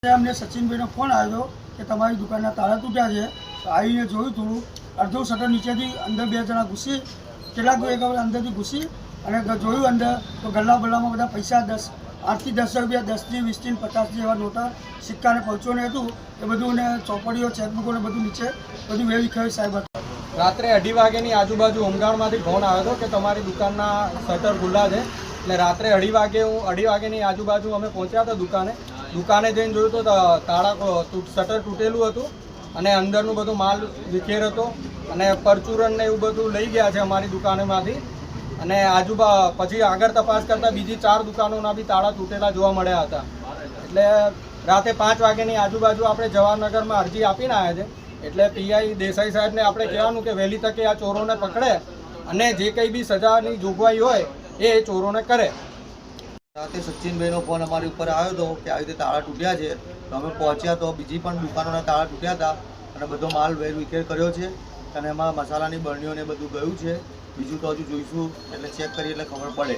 અમને સચિનભાઈનો ફોન આવ્યો કે તમારી દુકાનના તાળા તૂટ્યા છે. તો આવીને જોયું, થોડું અડધું શટર નીચેથી અંદર બે જણા ઘૂસી, કેટલાક એક અંદરથી ઘૂસી અને જોયું અંદર તો ગલ્લા બલ્લામાં બધા પૈસા 8 થી 10 રૂપિયા, 10 થી 20 થી 50 જેવા નોટા સિક્કાને પહોંચોને હતું એ બધું, ને ચોપડીઓ ચેકબુકો ને બધું નીચે બધું વેરી ખાયું સાહેબ. રાત્રે 2:30 વાગ્યાની આજુબાજુ હોમગાર્ડમાંથી ફોન આવ્યો હતો કે તમારી દુકાનના શટર ખુલ્લા છે. એટલે રાત્રે 2:30 વાગ્યાની આજુબાજુ અમે પહોંચ્યા હતા દુકાને જઈને જોયું તો તાળા શટર તૂટેલું હતું અને અંદરનું બધું માલ વિખેર હતો અને પરચુરણ ને એવું બધું લઈ ગયા છે અમારી દુકાનેમાંથી. અને પછી આગળ તપાસ કરતાં બીજી 4 દુકાનોના બી તાળા તૂટેલા જોવા મળ્યા હતા. એટલે રાતે 5 વાગ્યાની આજુબાજુ આપણે જવાહરનગરમાં અરજી આપીને આવ્યા છે. એટલે પીઆઈ દેસાઈ સાહેબને આપણે કહેવાનું કે વહેલી તકે આ ચોરોને પકડે અને જે કંઈ બી સજાની જોગવાઈ હોય એ ચોરોને કરે. રાતે સચિનભાઈનો ફોન અમારી ઉપર આવ્યો હતો કે આવી રીતે તાળા તૂટ્યા છે. તો અમે પહોંચ્યા તો બીજી પણ દુકાનોના તાળા તૂટ્યા હતા અને બધો માલ વેર વિખેર કર્યો છે અને એમાં મસાલાની બરણીઓને બધું ગયું છે. બીજું તો હજુ જોઈશું, એટલે ચેક કરીએ એટલે ખબર પડે.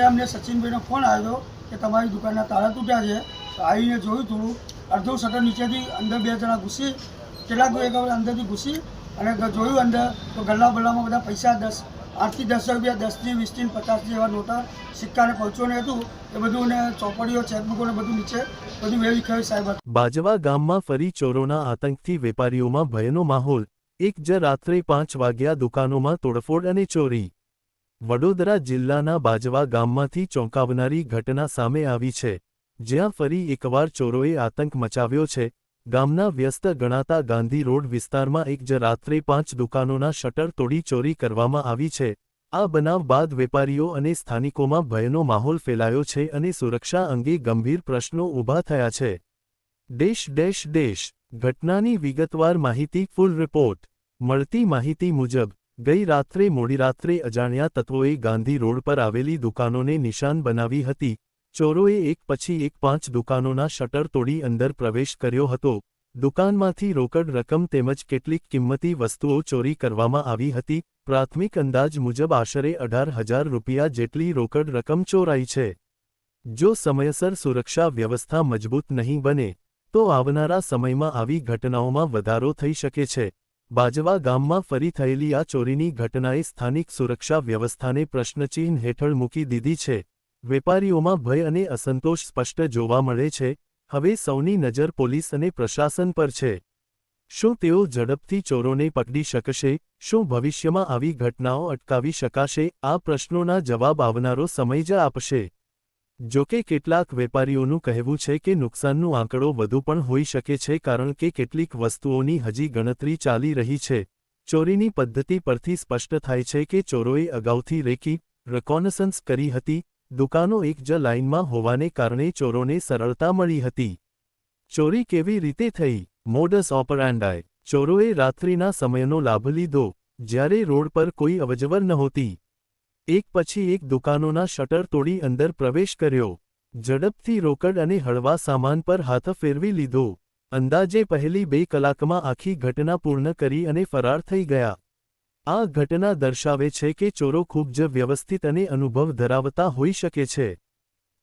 અમને સચિનભાઈનો ફોન આવ્યો કે તમારી દુકાનના તાળા તૂટ્યા છે. તો આવીને જોયું, થોડું અડધું શટર નીચેથી અંદર બે જણા ઘૂસી, કેટલાક એક અંદરથી ઘૂસી અને જોયું અંદર તો ગલ્લા બલ્લામાં બધા પૈસા 8 થી 10 રૂપિયા, 10 થી 20 થી 50 જેવા નોટા સિક્કાને પહોંચોને હતું એ બધું, ને ચોપડીઓ ચેકબુકો ને બધું નીચે બધું વેરી ખાયું સાહેબ. બાજવા ગામમાં ફરી ચોરોના આતંકથી વેપારીઓમાં ભયનો માહોલ. એક જ રાત્રે 5 વાગ્યા દુકાનોમાં તોડફોડ અને ચોરી. વડોદરા જિલ્લાના બાજવા ગામમાંથી ચોંકાવનારી ઘટના સામે આવી છે, જ્યાં ફરી એકવાર ચોરોએ આતંક મચાવ્યો છે. ગામના વ્યસ્ત ગણાતા ગાંધી રોડ વિસ્તારમાં એક જ રાત્રે 5 દુકાનોના શટર તોડી ચોરી કરવામાં આવી છે. આ બનાવ બાદ વેપારીઓ અને સ્થાનિકોમાં ભયનો માહોલ ફેલાયો છે અને સુરક્ષા અંગે ગંભીર પ્રશ્નો ઊભા થયા છે. ઘટનાની વિગતવાર માહિતી. ફૂલ રિપોર્ટ. મળતી માહિતી મુજબ ગઈ રાત્રે મોડી રાત્રે અજાણ્યા તત્વોએ ગાંધી રોડ પર આવેલી દુકાનોને નિશાન બનાવી હતી. ચોરોએ એક પછી એક 5 દુકાનોના શટર તોડી અંદર પ્રવેશ કર્યો હતો. દુકાનમાંથી રોકડ રકમ તેમજ કેટલીક કિંમતી વસ્તુઓ ચોરી કરવામાં આવી હતી. પ્રાથમિક અંદાજ મુજબ આશરે 18,000 રૂપિયા જેટલી રોકડ રકમ ચોરાઈ છે. જો સમયસર સુરક્ષા વ્યવસ્થા મજબૂત નહીં બને તો આવનારા સમયમાં આવી ઘટનાઓમાં વધારો થઈ શકે છે. બાજવા ગામમાં ફરી થયેલી આ ચોરીની ઘટનાએ સ્થાનિક સુરક્ષા વ્યવસ્થાને પ્રશ્નચિહ્ન હેઠળ મૂકી દીધી છે. વેપારીઓમાં ભય અને અસંતોષ સ્પષ્ટ જોવા મળે છે. હવે સૌની નજર પોલીસ અને પ્રશાસન પર છે. શું તેઓ ઝડપથી ચોરોને પકડી શકશે? શું ભવિષ્યમાં આવી ઘટનાઓ અટકાવી શકાશે? આ પ્રશ્નોના જવાબ આવનારો સમય જ આપશે. જોકે કેટલાક વેપારીઓનું કહેવું છે કે નુકસાનનો આંકડો વધુ પણ હોઈ શકે છે, કારણ કે કેટલીક વસ્તુઓની હજી ગણતરી ચાલી રહી છે. ચોરીની પદ્ધતિ પરથી સ્પષ્ટ થાય છે કે ચોરોએ અગાઉથી રિકોનસન્સ કરી હતી. દુકાનો એક જ લાઇનમાં હોવાને કારણે ચોરોને સરળતા મળી હતી. ચોરી કેવી રીતે થઈ? Modus operandi. ચોરોએ રાત્રિના સમયનો લાભ લીધો, જ્યારે રોડ પર કોઈ અવરજવર નહોતી. એક પછી એક દુકાનોના શટર તોડી અંદર પ્રવેશ કર્યો. ઝડપથી રોકડ અને હળવા સામાન પર હાથ ફેરવી લીધો. અંદાજે પહેલી 2 કલાકમાં આખી ઘટના પૂર્ણ કરી અને ફરાર થઈ ગયા. આ ઘટના દર્શાવે છે કે ચોરો ખૂબ જ વ્યવસ્થિત અને અનુભવ ધરાવતા હોઈ શકે છે.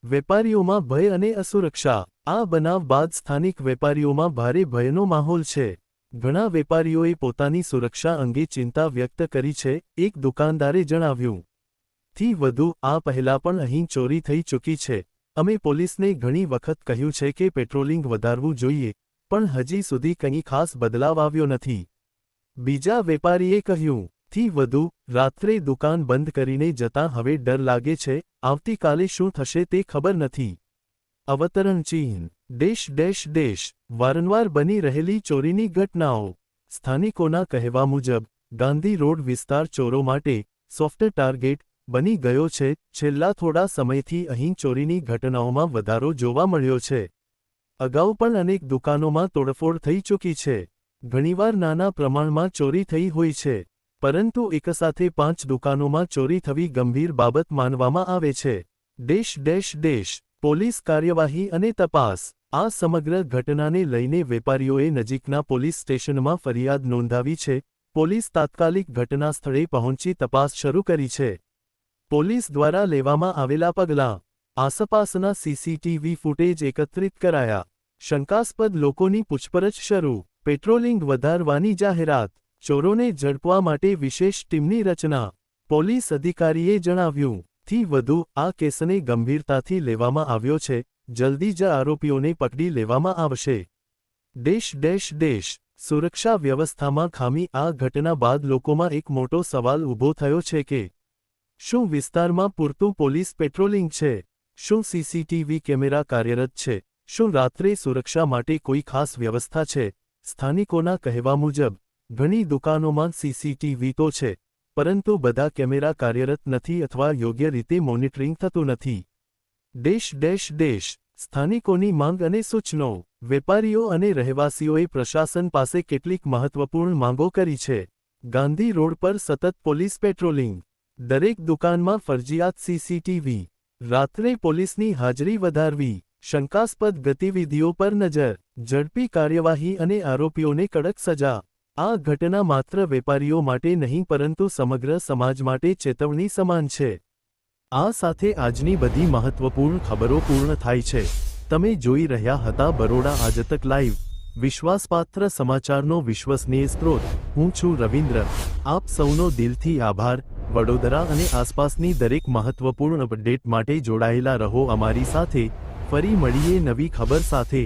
વેપારીઓમાં ભય અને અસુરક્ષા. આ બનાવ બાદ સ્થાનિક વેપારીઓમાં ભારે ભયનો માહોલ છે. ઘણા વેપારીઓએ પોતાની સુરક્ષા અંગે ચિંતા વ્યક્ત કરી છે. એક દુકાનદારે જણાવ્યું, થી વધુ, આ પહેલા પણ અહીં ચોરી થઈ ચૂકી છે. અમે પોલીસને ઘણી વખત કહ્યું છે કે પેટ્રોલિંગ વધારવું જોઈએ, પણ હજી સુધી કંઈ ખાસ બદલાવ આવ્યો નથી. બીજા વેપારીએ કહ્યું, થી વધુ, રાત્રે દુકાન બંધ કરીને જતાં હવે ડર લાગે છે. આવતીકાલે શું થશે તે ખબર નથી. અવતરણ ચિહ્ન. વારંવાર બની રહેલી ચોરીની ઘટનાઓ. સ્થાનિકોના કહેવા મુજબ ગાંધી રોડ વિસ્તાર ચોરો માટે સોફ્ટ ટાર્ગેટ બની ગયો છે. છેલ્લા થોડા સમયથી અહીં ચોરીની ઘટનાઓમાં વધારો જોવા મળ્યો છે. અગાઉ પણ અનેક દુકાનોમાં તોડફોડ થઈ ચૂકી છે. ઘણીવાર નાના પ્રમાણમાં ચોરી થઈ હોય છે, પરંતુ એકસાથે 5 દુકાનોમાં ચોરી થવી ગંભીર બાબત માનવામાં આવે છે. પોલીસ કાર્યવાહી અને તપાસ. આ સમગ્ર ઘટનાને લઈને વેપારીઓએ નજીકના પોલીસ સ્ટેશનમાં ફરિયાદ નોંધાવી છે. પોલીસ તાત્કાલિક ઘટના સ્થળે પહોંચી તપાસ શરૂ કરી છે. પોલીસ દ્વારા લેવામાં આવેલા પગલાં. આસપાસના સીસીટીવી ફૂટેજ એકત્રિત કરાયા. શંકાસ્પદ લોકોની પૂછપરછ શરૂ, પેટ્રોલિંગ વધારવાની જાહેરાત, ચોરોને ઝડપવા માટે વિશેષ ટીમની રચના, પોલીસ અધિકારીએ જણાવ્યું. થી વધુ, આ કેસને ગંભીરતાથી લેવામાં આવ્યો છે, જલ્દી જ આરોપીઓને પકડી લેવામાં આવશે. દેશ સુરક્ષા વ્યવસ્થામાં ખામી. આ ઘટના બાદ લોકોમાં એક મોટો સવાલ ઊભો થયો છે કે શું વિસ્તારમાં પૂરતું પોલીસ પેટ્રોલિંગ છે? શું સીસીટીવી કેમેરા કાર્યરત છે? શું રાત્રે સુરક્ષા માટે કોઈ ખાસ વ્યવસ્થા છે? સ્થાનિકોના કહેવા મુજબ ઘણી દુકાનોમાં સીસીટીવી તો છે, પરંતુ બધા કેમેરા કાર્યરત નથી અથવા યોગ્ય રીતે મોનિટરિંગ થતું નથી. દેશ સ્થાનિકોની માંગ અને સૂચનો. વેપારીઓ અને રહેવાસીઓએ પ્રશાસન પાસે કેટલીક મહત્વપૂર્ણ માંગો કરી છે. ગાંધી રોડ પર સતત પોલીસ પેટ્રોલિંગ, દરેક દુકાનમાં ફરજિયાત સીસીટીવી, રાત્રે પોલીસની હાજરી વધારવી, શંકાસ્પદ ગતિવિધિઓ પર નજર, ઝડપી કાર્યવાહી અને આરોપીઓને કડક સજા. આ ઘટના માત્ર વેપારીઓ માટે નહીં પરંતુ સમગ્ર સમાજ માટે ચેતવણી સમાન છે. આ સાથે આજની બધી મહત્વપૂર્ણ ખબરો પૂર્ણ થાય છે. તમે જોઈ રહ્યા હતા બરોડા આજતક લાઈવ, વિશ્વાસપાત્ર સમાચારનો વિશ્વસનીય સ્ત્રોત. હું છું રવિન્દ્ર. આપ સૌનો દિલથી આભાર. વડોદરા અને આસપાસની દરેક મહત્વપૂર્ણ અપડેટ માટે જોડાયેલા રહો અમારી સાથે. ફરી મળીએ નવી ખબર સાથે.